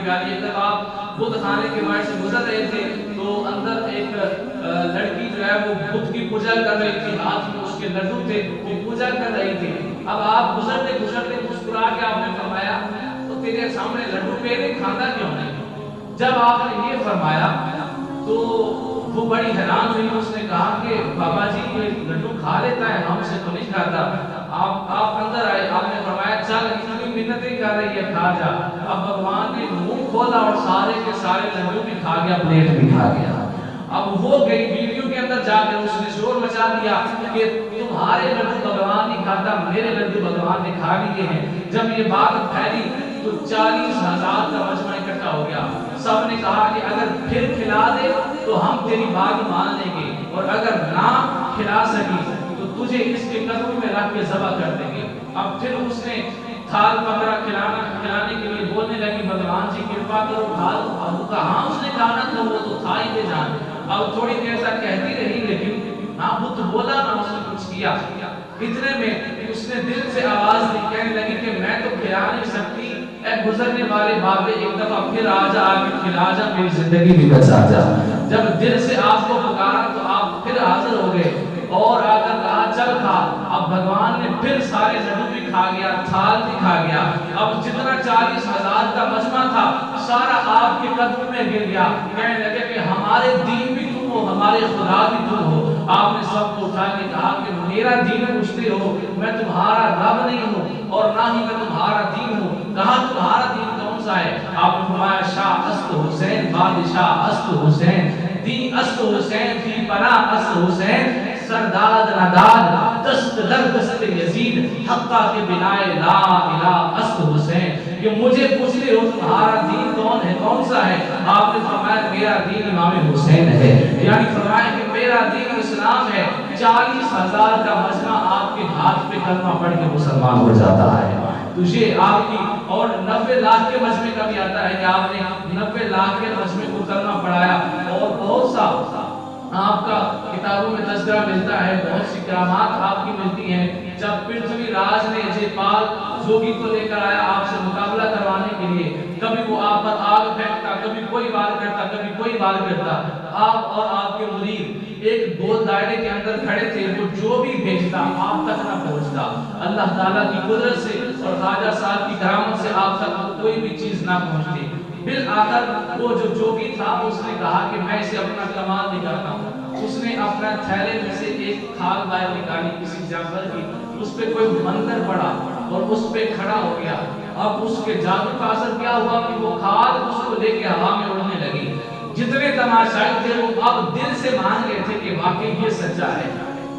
پیاری ہے، جب آپ بدھ خانے کے باہر سے گزر رہے تھے تو اندر ایک لڑکی جو ہے وہ بدھ کی پوجا کر رہی تھی، ہاتھ میں اس کے لڈو تھے، وہ پوجا کر رہی تھی۔ اب آپ گزرتے گزرتے مسکرا کے آپ نے فرمایا تو تیرے سامنے لڈو پہ نہیں کھانا کیوں نہیں؟ جب آپ نے یہ فرمایا تو وہ بڑی حیران ہوئی، اس نے کہا کہ بابا جی یہ لڈو کھا لیتا ہے، ہم سے تو نہیں کھاتا۔ آپ اندر آئے، آپ نے فرمایا چل اتنی منتیں کر رہی ہے کھا جا۔ اب بھگوان نے منہ کھولا اور سارے کے سارے لڈو بھی کھا گیا، پلیٹ بھی کھا گیا۔ اب وہ گئی ویڈیو کے اندر جا کر اس نے شور مچا دیا کہ تمہارے لڈو بھگوان نہیں کھاتا، میرے لڈو بھگوان نے کھا لیے ہیں۔ جب یہ بات پھیلی تو 40,000 کا مجمع اکٹھا ہو گیا۔ سب نے کہا کہ اگر پھر کھلا دے تو ہم تیری بات مان لیں گے، اور اگر نہ کھلا سکی تو تجھے اس کے قدموں میں رکھ کے ذبح کر دیں گے۔ اب پھر اس نے تھال پکڑا کھلانے کے لیے، بولنے لگی بھگوان جی کرپا کرو کھا لو۔ اب وہ کہا اس نے کھانا تھا، وہ تو تھا ہی بے جان۔ اب تھوڑی دیر تک کہتی رہی لیکن نہ بدھ بولا نہ اس نے کچھ کیا۔ اتنے میں اس نے دل سے آواز دی، کہنے لگی کہ میں تو کھلا نہیں سکتی، اے گزرنے والے بابے ایک دفعہ پھر آ جا، آ کے کھلا جا، میری زندگی بھی بچا جا۔ جب دل سے آپ کو پکارا تو آپ پھر حاضر ہو گئے اور آ کر کہا چل کھا۔ اب بھگوان نے پھر سارے لڈو بھی کھا گیا، تھال بھی کھا گیا۔ اب جتنا 40,000 کا مجمع تھا سارا آپ کے قدموں میں گر گیا، کہنے لگے کہ ہمارے دین بھی تم ہو، ہمارے خدا بھی تم ہو۔ آپ نے سب کو اٹھا کے کہا کہ میرا دین پوچھتے ہو، میں تمہارا رب نہیں ہوں اور نہ ہی میں تمہارا دین ہوں۔ کہا تمہارا دین کون سا ہے؟ آپ نے فرمایا شاہ است حسین، بادشاہ است حسین، دین است حسین، فی پناہ است حسین، سرداد نداد دست در دست یزید، حقہ کے بنائے لا الہ است حسین۔ کہ مجھے پوچھ رہے ہو تمہارا دین کون ہے، کون سا ہے؟ آپ نے فرمایا میرا دین امام حسین ہے، یعنی فرمایا کہ میرا دین اسلام ہے۔ 40,000 کا مجمع آپ کے ہاتھ پہ کلمہ پڑھ کے مسلمان ہو جاتا ہے۔ تجھے آپ کی اور 90 لاکھ کے مجمع کا بھی آتا ہے کہ آپ نے 90 لاکھ کے مجمع کو کلمہ پڑھایا، اور بہت سا آپ کا کتابوں میں تذکرہ ملتا ہے، بہت سی کرامات آپ کی ملتی ہیں۔ جب پرتھوی راج نے جے پال جوگی کو لے کر آیا آپ سے مقابلہ کروانے کے لیے، کبھی وہ آپ پر آگ پھینکتا، کبھی کوئی وار کرتا، کبھی کوئی وار کرتا، آپ اور آپ کے مرید ایک گول دائرے کے اندر کھڑے تھے، وہ جو بھی بھیجتا آپ تک نہ پہنچتا۔ اللہ تعالیٰ کی قدرت سے اور خواجہ صاحب کی کرامت سے آپ تک کوئی بھی چیز نہ پہنچتی۔ بالآخر وہ جو جوگی تھا اس نے کہا کہ میں اسے اپنا کمال دکھاتا ہوں۔ اس نے اپنا تھیلے میں سے ایک کھال باہر نکالی کسی جانور کی، اس پہ کوئی مندر پڑا اور اس پہ کھڑا ہو گیا۔ اب اس کے جادو کا اثر کیا ہوا کہ وہ کھال اس کو لے کے ہوا میں اڑنے لگی۔ جتنے تماشائی تھے وہ اب دل سے مان گئے تھے کہ واقعی یہ سچا ہے۔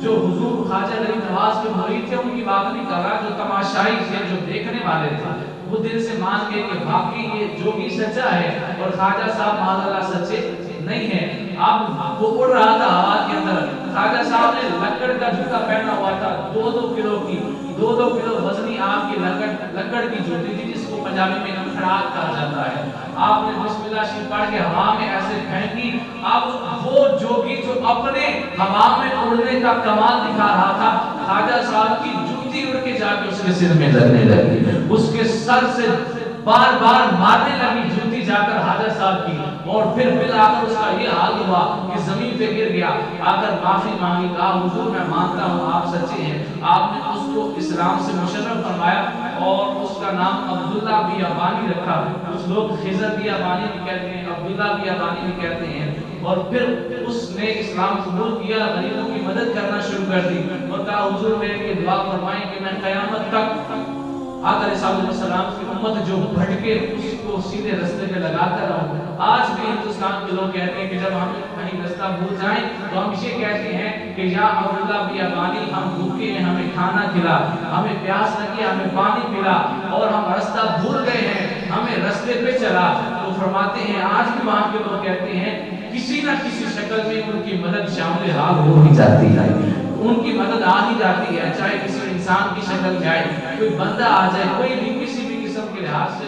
جو حضور خواجہ غریب نواز کے مرید تھے ان کی بات نہیں کر رہا، جو تماشائی تھے، جو دیکھنے والے تھے، وہ دل سے مان گئے کہ واقعی یہ جوگی سچا ہے اور خواجہ صاحب معاذ اللہ سچے نہیں ہے۔ اب وہ اڑ رہا تھا ہوا کے اندر، خواجہ صاحب نے لکڑ کا جوتا پہنا ہوا تھا، 2-2 کلو کی، 2-2 کلو وزنی آپ کی لکڑ کی جوتی تھی، جس کو پنجابی میں نمکھڑات کہا جاتا ہے۔ آپ نے بسم اللہ شریف پڑھ کے ہوا میں ایسے پھینکی۔ اب وہ جوگی جو اپنے ہوا میں اڑنے کا کمال دکھا رہا تھا، خواجہ صاحب کی جوتی اڑ کے جا کے اس کے سر میں لگنے لگی، اس کے سر سے بار بار مارنے لگی جوتی جا کر خواجہ صاحب کی، اور پھر بالآخر اس کا یہ حال ہوا کہ زمین پہ گر گیا، آ کر معافی مانگی، کہا حضور میں مانتا ہوں آپ سچے ہیں۔ آپ نے اس کو اسلام سے مشرف فرمایا اور اس کا نام عبداللہ بیابانی رکھا۔ کچھ لوگ خضر بیابانی بھی کہتے ہیں، عبداللہ بیابانی بھی کہتے ہیں۔ اور پھر اس نے اسلام قبول کیا، غریبوں کی مدد کرنا شروع کر دی اور کہا حضور میرے لیے دعا فرمائیں کہ میں قیامت تک آقا علیہ السلام کی امت جو بھٹکے اس کو سیدھے رستے پہ لگا کر رہوں۔ آج بھی ہندوستان کے لوگ کہتے ہیں کہ جب ہم کہیں رستہ بھول جائیں تو ہم یہ کہتے ہیں کہ یا عبداللہ بیابانی ہم بھوکے ہیں، ہمیں کھانا کھلا، ہمیں پیاس لگی ہمیں پانی پلا، اور ہم رستہ بھول گئے ہیں ہمیں رستے پہ چلا۔ تو فرماتے ہیں آج بھی وہاں کے لوگ کہتے ہیں کسی نہ کسی شکل میں ان کی مدد شامل حال ہو ہی جاتی ہے، ان کی مدد آ ہی جاتی ہے، چاہے کسی انسان کی شکل میں آئے، کوئی بندہ آ جائے، کوئی بھی کسی بھی قسم کے لحاظ سے